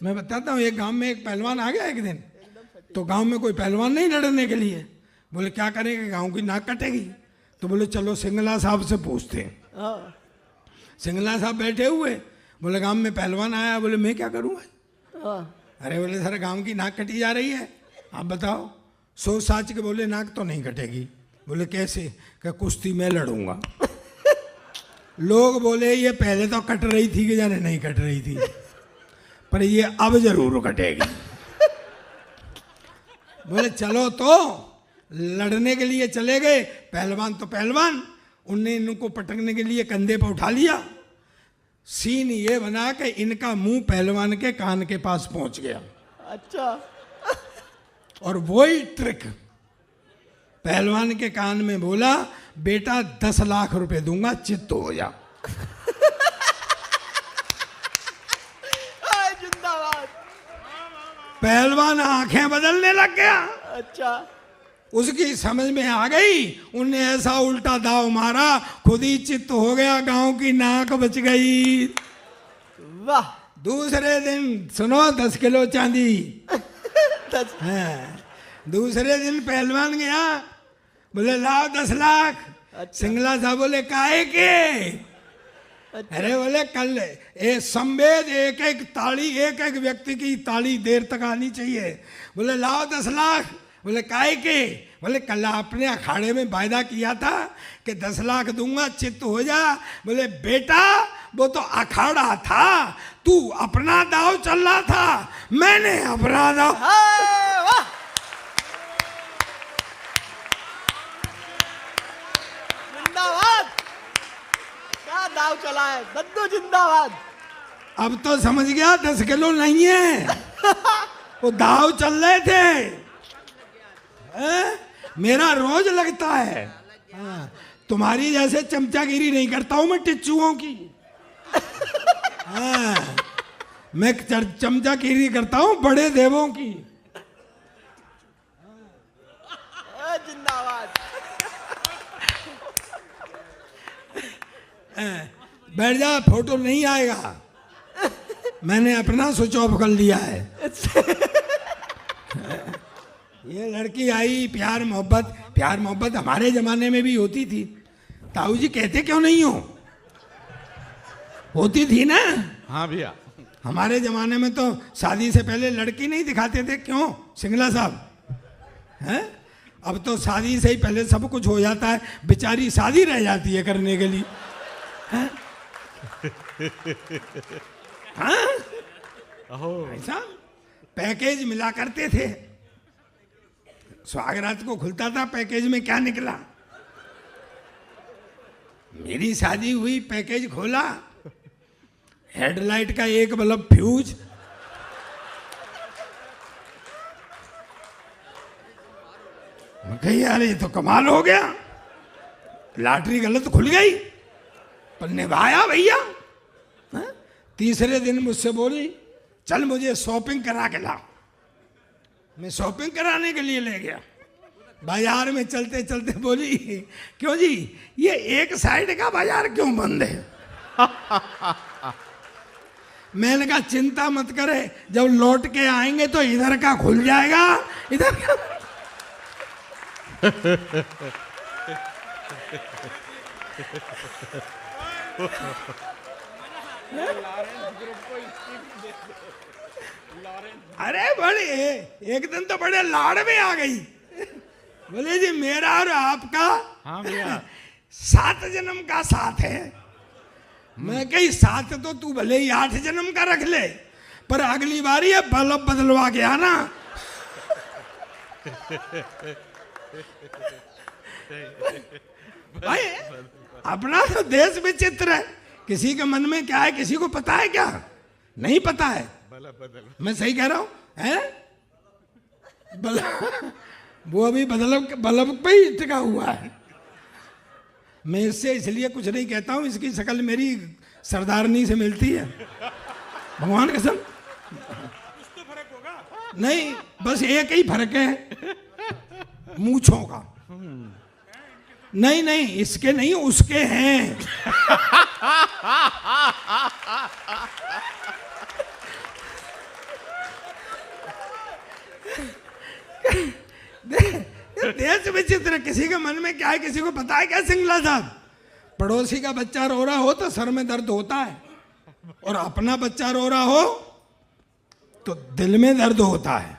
मैं बताता हूँ, एक गांव में एक पहलवान आ गया एक दिन, तो गांव में कोई पहलवान नहीं लड़ने के लिए। बोले क्या करेंगे, गांव की नाक कटेगी। तो बोले चलो सिंगला साहब से पूछते हैं। सिंगला साहब बैठे हुए, बोले गांव में पहलवान आया। बोले मैं क्या करूँगा। अरे बोले सर गांव की नाक कटी जा रही है, आप बताओ। सोच साच के बोले नाक तो नहीं कटेगी। बोले कैसे, क्या कुश्ती में लड़ूंगा। लोग बोले ये पहले तो कट रही थी कि जाने नहीं कट रही थी, पर ये अब जरूर कटेगी। बोले चलो तो लड़ने के लिए चले गए। पहलवान तो पहलवान, उनने इनको पटकने के लिए कंधे पर उठा लिया। सीन ये बना कि इनका मुंह पहलवान के कान के पास पहुंच गया। अच्छा। और वही ट्रिक पहलवान के कान में बोला, बेटा 10 लाख रुपए दूंगा, चित्त हो जा। जिंदाबाद। पहलवान आंखें बदलने लग गया। अच्छा। उसकी समझ में आ गई, उनने ऐसा उल्टा दाव मारा, खुद ही चित्त हो गया, गांव की नाक बच गई। वाह। दूसरे दिन सुनो 10 किलो चांदी। हाँ, दूसरे दिन पहलवान गया, बोले लाओ 10 लाख। अच्छा। सिंगला साहब बोले काहे के। अच्छा। अरे बोले कल संवेद एक एक ताली, एक एक व्यक्ति की ताली देर तक आनी चाहिए। बोले लाओ 10 लाख। बोले काहे के। बोले कल आपने अखाड़े में वायदा किया था कि 10 लाख दूंगा, चित्त हो जा। बोले बेटा वो तो अखाड़ा था, तू अपना दाव चल रहा था, मैंने अपना दाव। जिंदाबाद। क्या दाव चला है दद्दू, जिंदाबाद। अब तो समझ गया 10 किलो नहीं है, वो दाव चल रहे थे। मेरा रोज लगता है। तुम्हारी जैसे चमचागिरी नहीं करता हूं मैं टिच्चुओं की। मैं चमचागिरी करता हूं बड़े देवों की। जिंदाबाद। बैठ जा, फोटो नहीं आएगा, मैंने अपना स्विच ऑफ कर लिया है। ये लड़की आई, प्यार मोहब्बत हमारे जमाने में भी होती थी। ताऊ जी कहते क्यों नहीं हो, होती थी ना। हाँ भैया, हमारे जमाने में तो शादी से पहले लड़की नहीं दिखाते थे, क्यों सिंगला साहब हैं। अब तो शादी से ही पहले सब कुछ हो जाता है, बेचारी शादी रह जाती है करने के लिए। हाँ? ऐसा पैकेज मिला करते थे। स्वागरात को खुलता था, पैकेज में क्या निकला। मेरी शादी हुई, पैकेज खोला, हेडलाइट का एक बल्ब फ्यूज। मैं कही यार ये तो कमाल हो गया, लॉटरी गलत खुल गई, पर निभाया भैया। तीसरे दिन मुझसे बोली चल मुझे शॉपिंग करा के ला। मैं शॉपिंग कराने के लिए ले गया। बाजार में चलते चलते बोली क्यों जी ये एक साइड का बाजार क्यों बंद है। मैंने कहा चिंता मत करे, जब लौट के आएंगे तो इधर का खुल जाएगा, इधर का। अरे बड़े एक दिन तो बड़े लाड़ में आ गई। बोले जी मेरा और आपका हाँ भैया 7 जन्म का साथ है। मैं कही 7 तो तू भले ही 8 जन्म का रख ले, पर अगली बार ये बल्ब बदलवा के आना। भाई अपना तो देश विचित्र है, किसी के मन में क्या है किसी को पता है क्या, नहीं पता है। मैं सही कह रहा हूं है? वो अभी बल्ब पे ही टिका हुआ है। मैं इससे इसलिए कुछ नहीं कहता हूं, इसकी शक्ल मेरी सरदारनी से मिलती है, भगवान कसम। नहीं बस एक ही फर्क है मूंछों का। नहीं नहीं इसके नहीं उसके हैं। देश विचित्र, किसी के मन में क्या है किसी को पता है क्या सिंगला साहब? पड़ोसी का बच्चा रो रहा हो तो सर में दर्द होता है, और अपना बच्चा रो रहा हो तो दिल में दर्द होता है।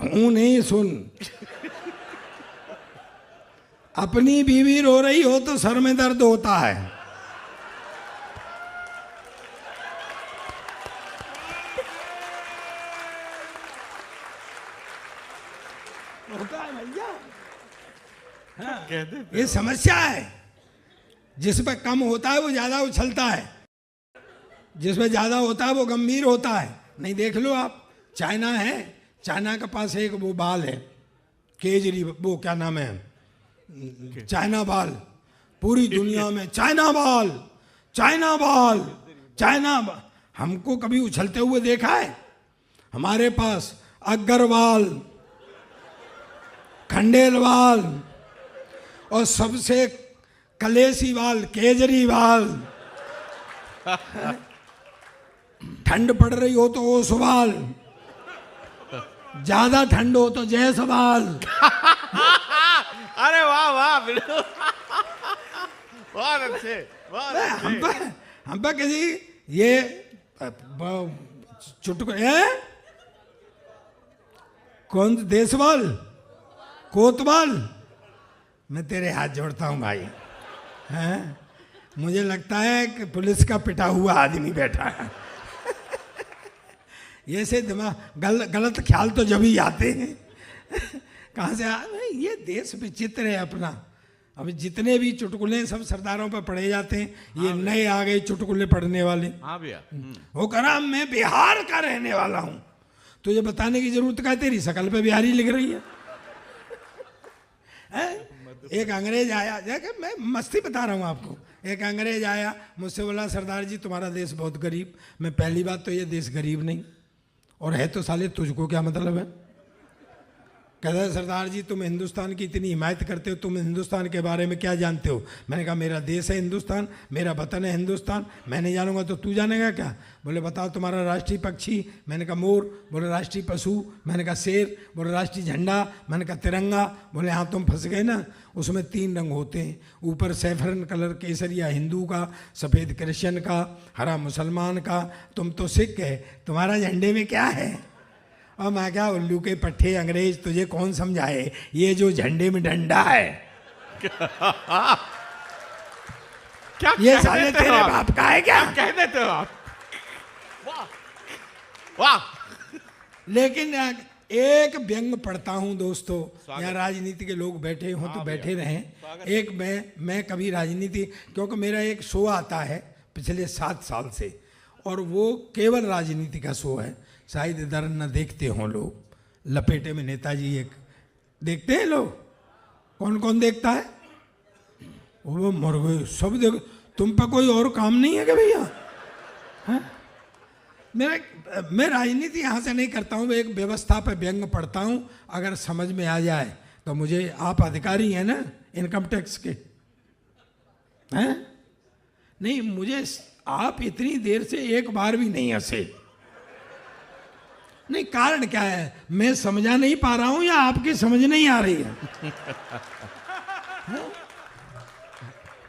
हूं नहीं सुन, अपनी बीवी रो रही हो तो सर में दर्द होता है। होता है भैया, हाँ, ये समस्या है। जिस पे कम होता है वो ज्यादा उछलता है, जिस पे ज्यादा होता है वो गंभीर होता है। नहीं, देख लो आप, चाइना है, चाइना के पास एक वो बाल है केजरी, वो क्या नाम है, चाइना बाल। पूरी दुनिया में चाइना बाल, चाइना बाल, चाइना बाल। हमको कभी उछलते हुए देखा है? हमारे पास अग्रवाल, खंडेलवाल और सबसे कलेसी वाल केजरीवाल। ठंड पड़ रही हो तो ओसवाल, ज्यादा ठंड हो तो जयसवाल। अरे वाह वाह, बिल्कुल बहुत अच्छे, बहुत अच्छे। हम पे किसी ये चुटकुले कौन, देशवाल, कोतवाल, मैं तेरे हाथ जोड़ता हूं भाई। हैं, मुझे लगता है कि पुलिस का पिटा हुआ आदमी बैठा है। ये से दिमाग गलत ख्याल तो जब ही आते हैं। कहाँ से ये देश विचित्र है अपना। अभी जितने भी चुटकुले सब सरदारों पर पढ़े जाते हैं, ये नए आ गए चुटकुले पढ़ने वाले। हाँ भैया, वो कह रहा मैं बिहार का रहने वाला हूं, तुझे बताने की जरूरत क्या है, तेरी शकल पे बिहारी लिख रही है। एक अंग्रेज आया, मैं मस्ती बता रहा हूँ आपको, एक अंग्रेज आया मुझसे बोला सरदार जी तुम्हारा देश बहुत गरीब। मैं पहली बात तो ये देश गरीब नहीं, और है तो साले तुझको क्या मतलब है। कहता है सरदार जी तुम हिंदुस्तान की इतनी हिमायत करते हो, तुम हिंदुस्तान के बारे में क्या जानते हो। मैंने कहा मेरा देश है हिंदुस्तान, मेरा वतन है हिंदुस्तान, मैं नहीं जानूंगा तो तू जानेगा क्या। बोले बताओ तुम्हारा राष्ट्रीय पक्षी। मैंने कहा मोर। बोले राष्ट्रीय पशु। मैंने कहा शेर। बोले राष्ट्रीय झंडा। मैंने कहा तिरंगा। बोले हाँ तुम फंस गए ना, उसमें 3 रंग होते हैं, ऊपर सैफरन कलर केसरिया हिंदू का, सफ़ेद क्रिश्चियन का, हरा मुसलमान का, तुम तो सिख है, तुम्हारा झंडे में क्या है। और मैं क्या उल्लू के पट्टे अंग्रेज, तुझे कौन समझाए, ये जो झंडे में डंडा है क्या ये साले तेरे बाप का है क्या कह देते हो आप। वाह वाह। लेकिन एक व्यंग पढ़ता हूं दोस्तों, यहाँ राजनीति के लोग बैठे हों तो बैठे रहें। एक मैं कभी राजनीति, क्योंकि मेरा एक शो आता है पिछले 7 साल से, और वो केवल राजनीति का शो है। शायद इधर न देखते हों लोग, लपेटे में नेताजी एक देखते हैं लोग। कौन कौन देखता है? वो मर गए सब देख। तुम पे कोई और काम नहीं है क्या भैया? मैं राजनीति यहाँ से नहीं करता हूँ, एक व्यवस्था पे व्यंग पढ़ता हूँ। अगर समझ में आ जाए तो मुझे, आप अधिकारी हैं ना इनकम टैक्स के, हैं? नहीं, मुझे आप इतनी देर से एक बार भी नहीं हंसे। नहीं, कारण क्या है? मैं समझा नहीं पा रहा हूं या आपकी समझ नहीं आ रही है?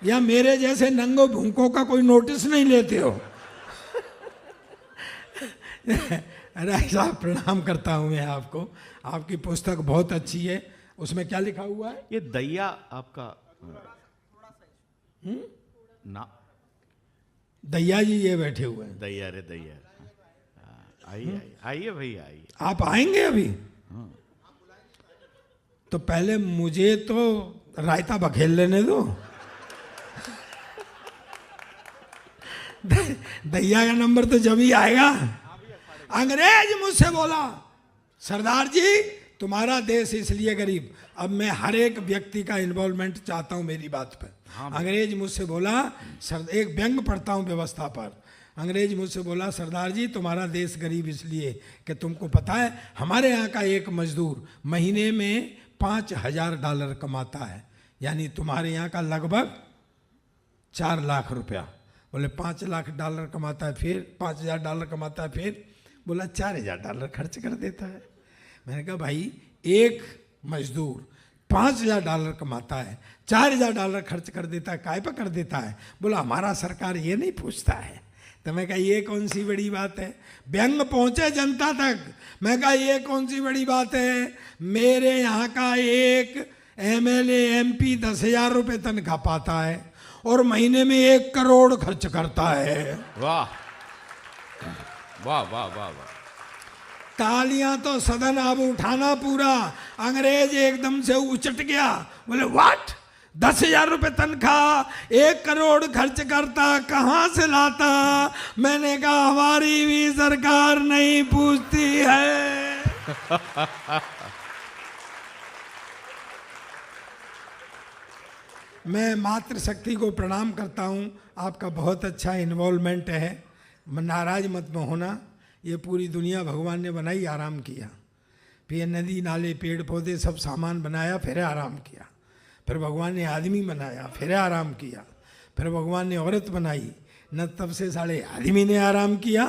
या मेरे जैसे नंगो भूखों का कोई नोटिस नहीं लेते हो? राय साहब प्रणाम करता हूं मैं आपको, आपकी पुस्तक बहुत अच्छी है। उसमें क्या लिखा हुआ है? ये दैया आपका ना, दैया जी ये बैठे हुए हैं। दैया रे दैया। आइए आइए भैया आइए। आप आएंगे अभी? तो पहले मुझे तो रायता बखेल लेने दो। दैया का नंबर तो जब ही आएगा। अंग्रेज मुझसे बोला सरदार जी तुम्हारा देश इसलिए गरीब। अब मैं हर एक व्यक्ति का इन्वॉल्वमेंट चाहता हूं मेरी बात पर। अंग्रेज मुझसे बोला, एक व्यंग पढ़ता हूं व्यवस्था पर। अंग्रेज मुझसे बोला सरदार जी तुम्हारा देश गरीब इसलिए कि तुमको पता है हमारे यहाँ का एक मजदूर महीने में $5,000 कमाता है, यानी तुम्हारे यहाँ का लगभग 4 लाख रुपया। बोले $5 लाख कमाता है, फिर $5,000 कमाता है, फिर बोला $4,000 खर्च कर देता है। मैंने कहा भाई एक मजदूर $5,000 कमाता है, $4,000 खर्च कर देता है, काय पर कर देता है? बोला हमारा सरकार ये नहीं पूछता है। तो मैं कहा ये कौन सी बड़ी बात है? व्यंग पहुंचे जनता तक। मैं कहा ये कौन सी बड़ी बात है? मेरे यहाँ का एक MLA MP 10,000 रुपये तनख्वाह पाता है और महीने में 1 करोड़ खर्च करता है। वाह वाह वाह वाह वाह। तालियां तो सदन अब उठाना पूरा। अंग्रेज एकदम से उचट गया, बोले व्हाट, 10,000 रुपये तनख्वाह, 1 करोड़ खर्च करता, कहाँ से लाता? मैंने कहा हमारी भी सरकार नहीं पूछती है। मैं मातृशक्ति को प्रणाम करता हूँ। आपका बहुत अच्छा इन्वॉल्वमेंट है, नाराज मत में होना। ये पूरी दुनिया भगवान ने बनाई, आराम किया, फिर नदी नाले पेड़ पौधे सब सामान बनाया, फिर आराम किया। फिर भगवान ने आदमी बनाया, फिर आराम किया। फिर भगवान ने औरत बनाई, न तब से साले आदमी ने आराम किया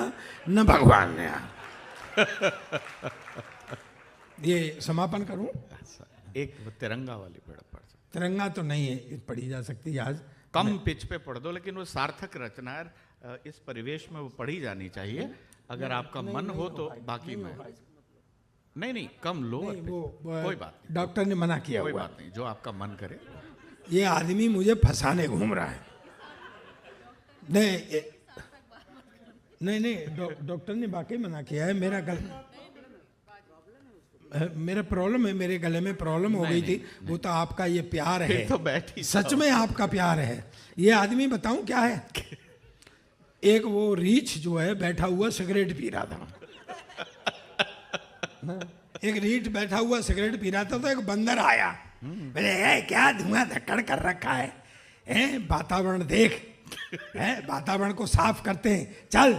न भगवान ने। ये समापन करूं? एक तिरंगा वाली पढ़ तिरंगा तो नहीं है, पढ़ी जा सकती आज, कम पिच पे पढ़ दो, लेकिन वो सार्थक रचना है। इस परिवेश में वो पढ़ी जानी चाहिए। अगर आपका मन हो तो बाकी में नहीं कम लो, कोई बात नहीं, डॉक्टर ने मना किया, कोई बात नहीं, जो आपका मन करे। ये आदमी मुझे फंसाने घूम रहा है। नहीं, डॉक्टर ने वाकई मना किया है। मेरा प्रॉब्लम है, मेरे गले में प्रॉब्लम हो गई थी। वो तो आपका ये प्यार है, तो बैठी सच में आपका प्यार है। ये आदमी बताऊं क्या है? एक वो रीछ जो है बैठा हुआ सिगरेट पी रहा था। एक रीछ बैठा हुआ सिगरेट पी रहा था, तो एक बंदर आया, बोले क्या धुआं धक्कड़ कर रखा है, वातावरण देख, वातावरण को साफ करते हैं, चल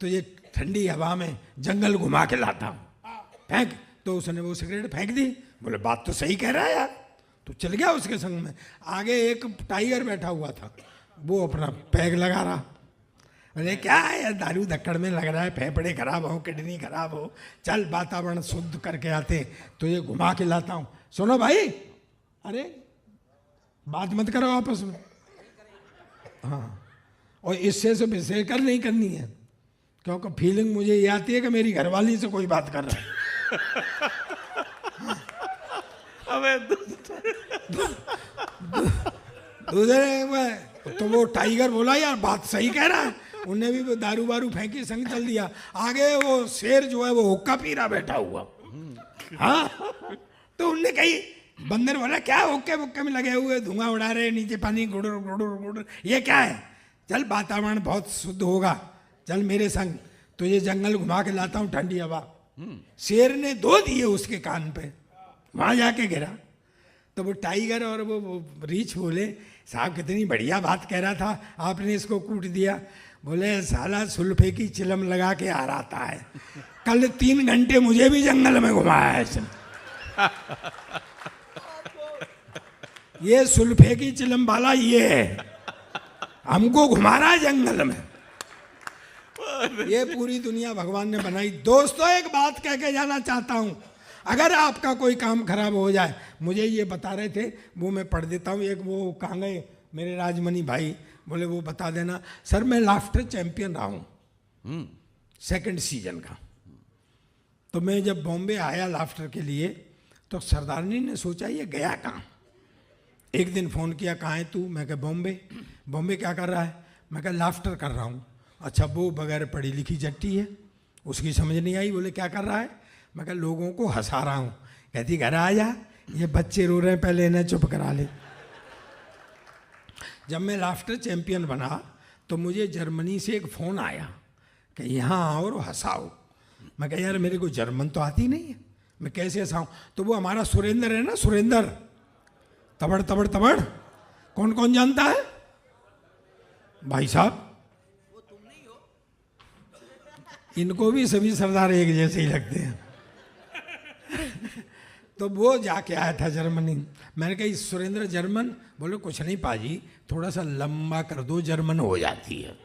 तो ये ठंडी हवा में जंगल घुमा के लाता हूँ, फेंक। तो उसने वो सिगरेट फेंक दी। बोले बात तो सही कह रहा है यार। तो चल गया उसके संग में। आगे एक टाइगर बैठा हुआ था, वो अपना पैग लगा रहा। बोले क्या है यार, दारू धक्कड़ में लग रहा है, फेफड़े खराब हो, किडनी खराब हो, चल वातावरण शुद्ध करके आते, तो ये घुमा के लाता हूँ। सुनो भाई, अरे बात मत करो आपस में, हाँ, और इससे से बेसेकर नहीं करनी है, क्योंकि फीलिंग मुझे ये आती है कि मेरी घरवाली से कोई बात कर रहा है। अबे दूसरे तो वो टाइगर बोला यार बात सही कह रहा है। उन्हें भी वो दारू वारू फेंकी, संग चल दिया। आगे वो शेर जो है वो हुक्का पी रहा बैठा हुआ। हाँ, तो उनने कही, बंदर बोला क्या हुक्के बुक्के में लगे हुए, धुआं उड़ा रहे, नीचे पानी गुड़ुर गुड़ुर गुड़ुर, ये क्या है? चल वातावरण बहुत शुद्ध होगा, चल मेरे संग, तो ये जंगल घुमा के लाता हूँ, ठंडी हवा। शेर ने 2 दिए उसके कान पे, वहां जाके गिरा। तो वो टाइगर और वो रीछ बोले साहब कितनी बढ़िया बात कह रहा था, आपने इसको कूट दिया। बोले साला सुल्फे की चिलम लगा के आ रहा था है, कल 3 घंटे मुझे भी जंगल में घुमाया है इसने। ये सुल्फे की चिलम वाला ये है, हमको घुमा रहा है जंगल में। ये पूरी दुनिया भगवान ने बनाई। दोस्तों एक बात कह के जाना चाहता हूं, अगर आपका कोई काम खराब हो जाए, मुझे ये बता रहे थे, वो मैं पढ़ देता हूँ। एक वो कहाँ गए मेरे राजमणि भाई, बोले वो बता देना। सर मैं लाफ्टर चैंपियन रहा हूँ 2nd सीजन का। तो मैं जब बॉम्बे आया लाफ्टर के लिए, तो सरदारनी ने सोचा ये गया कहाँ। एक दिन फ़ोन किया, कहाँ है तू? मैं कहा बॉम्बे। बॉम्बे क्या कर रहा है? मैं कहा लाफ्टर कर रहा हूँ। अच्छा, वो बगैर पढ़ी लिखी जट्टी है, उसकी समझ नहीं आई। बोले क्या कर रहा है? मैं कहा लोगों को हंसा रहा हूँ। कहती घर आ जा, ये बच्चे रो रहे हैं, पहले इन्हें चुप करा ले। जब मैं लाफ्टर चैंपियन बना तो मुझे जर्मनी से एक फ़ोन आया कि यहाँ आओ और हंसाओ। मैं कहा यार मेरे को जर्मन तो आती नहीं है, मैं कैसे हंसाऊँ? तो वो हमारा सुरेंद्र है ना, सुरेंद्र, तबड़ तबड़ तबड़, कौन कौन जानता है भाई साहब? इनको भी सभी सरदार एक जैसे ही लगते हैं। तो वो जाके आया था जर्मनी। मैंने कहा सुरेंद्र जर्मन? बोले कुछ नहीं पाजी, थोड़ा सा लंबा कर दो, जर्मन हो जाती है।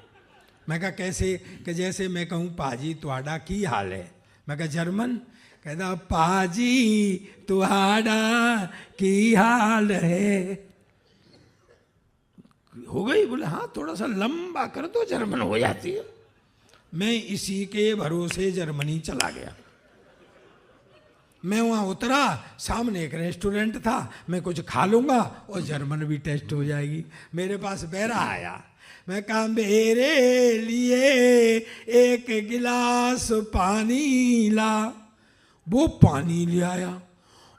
मैं कहा कैसे? कि जैसे मैं कहूँ पाजी तुम्हारा की हाल है। मैं कहा जर्मन? कहता पाजी तुम्हारा की हाल है। हो गई? बोले हाँ, थोड़ा सा लंबा कर दो, जर्मन हो जाती है। मैं इसी के भरोसे जर्मनी चला गया। मैं वहाँ उतरा, सामने एक रेस्टोरेंट था, मैं कुछ खा लूँगा और जर्मन भी टेस्ट हो जाएगी। मेरे पास बैरा आया, मैं कहा मेरे लिए एक गिलास पानी ला। वो पानी ले आया।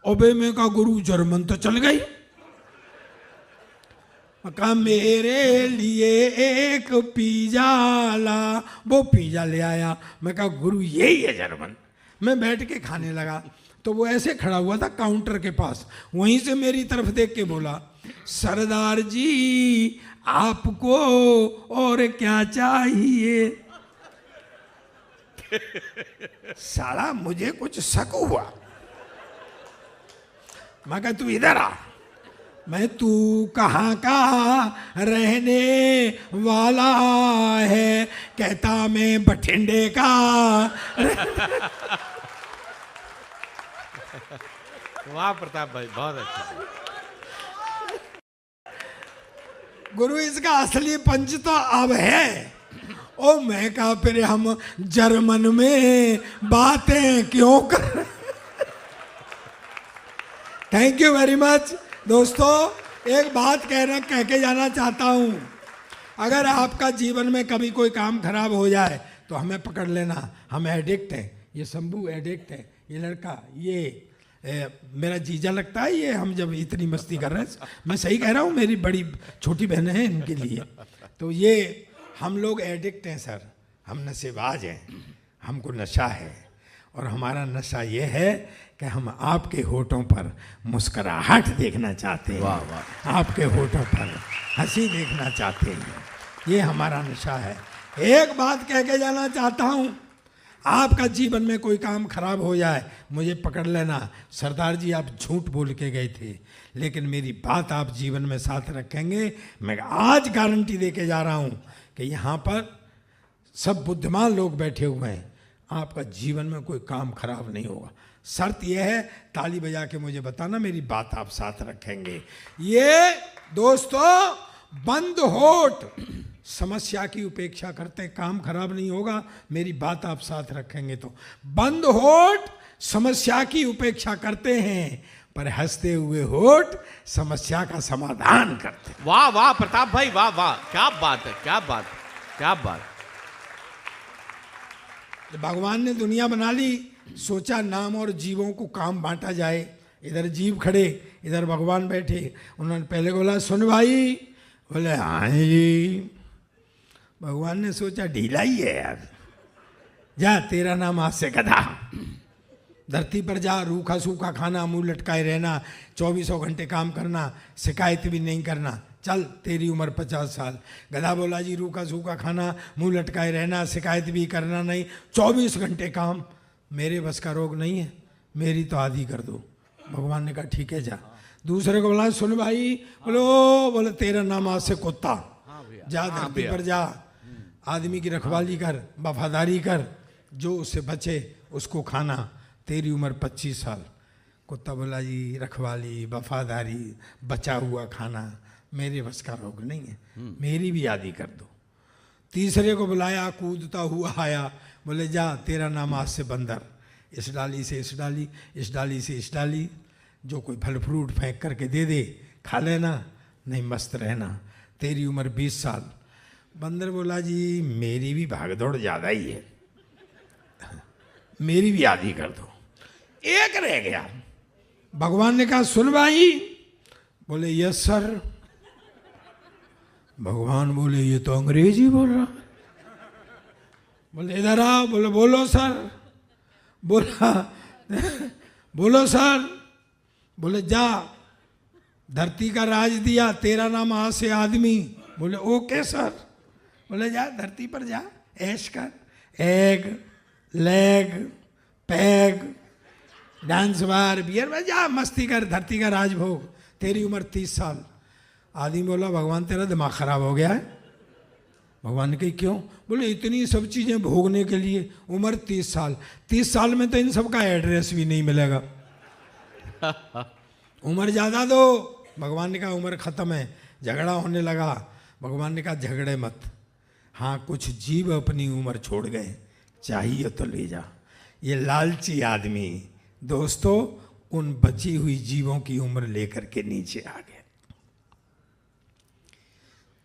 अबे मैं कहा गुरु जर्मन तो चल गई। मैं कहा मेरे लिए एक पिज़्ज़ा ला। वो पिज़्ज़ा ले आया। मैं कहा गुरु यही है जर्मन। मैं बैठ के खाने लगा तो वो ऐसे खड़ा हुआ था काउंटर के पास, वहीं से मेरी तरफ देख के बोला सरदार जी आपको और क्या चाहिए। साला मुझे कुछ शक हुआ। मैं कहा तू इधर आ। मैं तू कहाँ का रहने वाला है? कहता मैं बठिंडे का। वाह प्रताप भाई, बहुत अच्छा। गुरु इसका असली पंच तो अब है। ओ मैं कहा फिर हम जर्मन में बातें क्यों कर। थैंक यू वेरी मच दोस्तों। एक बात कह के जाना चाहता हूँ, अगर आपका जीवन में कभी कोई काम खराब हो जाए तो हमें पकड़ लेना, हम एडिक्ट हैं। ये शंभू एडिक्ट है, ये लड़का, ये मेरा जीजा लगता है, ये हम जब इतनी मस्ती कर रहे हैं, मैं सही कह रहा हूँ, मेरी बड़ी छोटी बहन है इनके लिए। तो ये हम लोग एडिक्ट हैं सर, हम नशेबाज हैं, हमको नशा है। और हमारा नशा ये है कि हम आपके होठों पर मुस्कुराहट देखना चाहते हैं। वाह वाह। आपके होठों पर हंसी देखना चाहते हैं, ये हमारा नशा है। एक बात कह के जाना चाहता हूँ, आपका जीवन में कोई काम खराब हो जाए मुझे पकड़ लेना, सरदार जी आप झूठ बोल के गए थे लेकिन मेरी बात आप जीवन में साथ रखेंगे। मैं आज गारंटी दे के जा रहा हूँ कि यहाँ पर सब बुद्धिमान लोग बैठे हुए हैं, आपका जीवन में कोई काम खराब नहीं होगा। शर्त यह है, ताली बजा के मुझे बताना मेरी बात आप साथ रखेंगे। ये दोस्तों बंद होठ समस्या की उपेक्षा करते हैं, काम खराब नहीं होगा, मेरी बात आप साथ रखेंगे तो। बंद होठ समस्या की उपेक्षा करते हैं पर हंसते हुए होठ समस्या का समाधान करते हैं। वाह वाह प्रताप भाई, वाह वाह, क्या बात है, क्या बात, क्या बात। भगवान ने दुनिया बना ली, सोचा नाम और जीवों को काम बांटा जाए। इधर जीव खड़े, इधर भगवान बैठे। उन्होंने पहले बोला सुन भाई, बोले हाँ जी। भगवान ने सोचा ढीला ही है यार, जा तेरा नाम आज से गधा। धरती पर जा, रूखा सूखा खाना, मुंह लटकाए रहना, 24 घंटे काम करना, शिकायत भी नहीं करना, चल तेरी उम्र 50 साल। गधा बोला जी रूखा सूखा खाना, मुंह लटकाए रहना, शिकायत भी करना नहीं, 24 घंटे काम, मेरे बस का रोग नहीं है, मेरी तो आधी कर दो। भगवान ने कहा ठीक है जा। दूसरे को बोला सुन भाई, बोले तेरा नाम आज से कुत्ता, जा धरती पर जा, आदमी की रखवाली कर, वफादारी कर, जो उससे बचे उसको खाना, तेरी उम्र 25 साल। कुत्ता बोला जी रखवाली, वफादारी, बचा हुआ खाना मेरे बस का रोग नहीं है, मेरी भी आदि कर दो। तीसरे को बुलाया, कूदता हुआ आया, बोले जा तेरा नाम आज से बंदर, इस डाली से इस डाली, इस डाली से इस डाली, जो कोई फल फ्रूट फेंक करके दे दे खा लेना, नहीं मस्त रहना, तेरी उम्र 20 साल। बंदर बोला जी मेरी भी भागदौड़ ज़्यादा ही है, मेरी भी आधी कर दो। एक रह गया। भगवान ने कहा सुन भाई, बोले यस सर। भगवान बोले ये तो अंग्रेजी बोल रहा। बोले इधर आओ, बोले बोलो सर। बोला बोलो सर। बोले जा धरती का राज दिया, तेरा नाम आज से आदमी। बोले ओके सर। बोले जा धरती पर जा, ऐश कर, egg leg peg dance bar beer में जा, मस्ती कर, धरती का राजभोग, तेरी उम्र 30 साल। आदमी बोला भगवान तेरा दिमाग खराब हो गया है, भगवान ने कही क्यों? बोले इतनी सब चीज़ें भोगने के लिए उम्र 30 साल, 30 साल में तो इन सब का एड्रेस भी नहीं मिलेगा। उम्र ज़्यादा दो। भगवान ने कहा उम्र ख़त्म है। झगड़ा होने लगा। भगवान ने कहा झगड़े मत, हाँ कुछ जीव अपनी उम्र छोड़ गए, चाहिए तो ले जा। ये लालची आदमी दोस्तों उन बची हुई जीवों की उम्र लेकर के नीचे आ गए।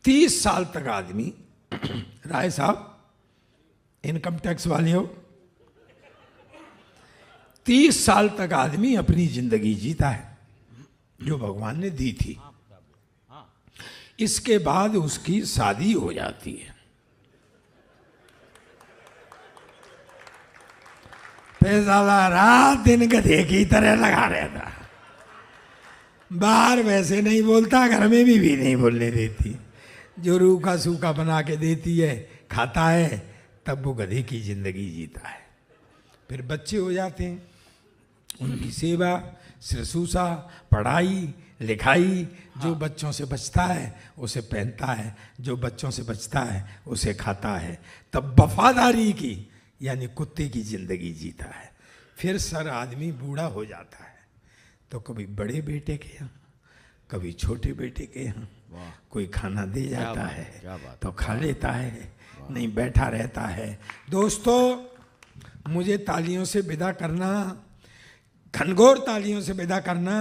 30 साल तक आदमी राय साहब इनकम टैक्स वाले हो, 30 साल तक आदमी अपनी जिंदगी जीता है जो भगवान ने दी थी। इसके बाद उसकी शादी हो जाती है। पैसा रात दिन गधे की तरह लगा रहता, बाहर वैसे नहीं बोलता, घर में भी नहीं बोलने देती। जो रूखा सूखा बना के देती है खाता है, तब वो गधे की जिंदगी जीता है। फिर बच्चे हो जाते हैं, उनकी सेवा शुश्रूषा पढ़ाई लिखाई, जो बच्चों से बचता है उसे पहनता है, जो बच्चों से बचता है उसे खाता है, तब वफादारी की यानी कुत्ते की जिंदगी जीता है। फिर सर आदमी बूढ़ा हो जाता है तो कभी बड़े बेटे के यहाँ कभी छोटे बेटे के यहाँ कोई खाना दे जाता है तो खा लेता है, नहीं बैठा रहता है। दोस्तों मुझे तालियों से विदा करना, घनघोर तालियों से विदा करना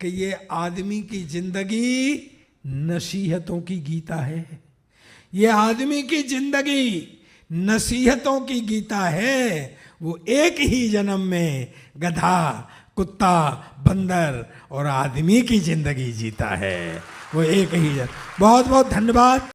कि ये आदमी की जिंदगी नसीहतों की गीता है। ये आदमी की जिंदगी नसीहतों की गीता है। वो एक ही जन्म में गधा कुत्ता बंदर और आदमी की जिंदगी जीता है, वो एक ही जन्म। बहुत बहुत धन्यवाद।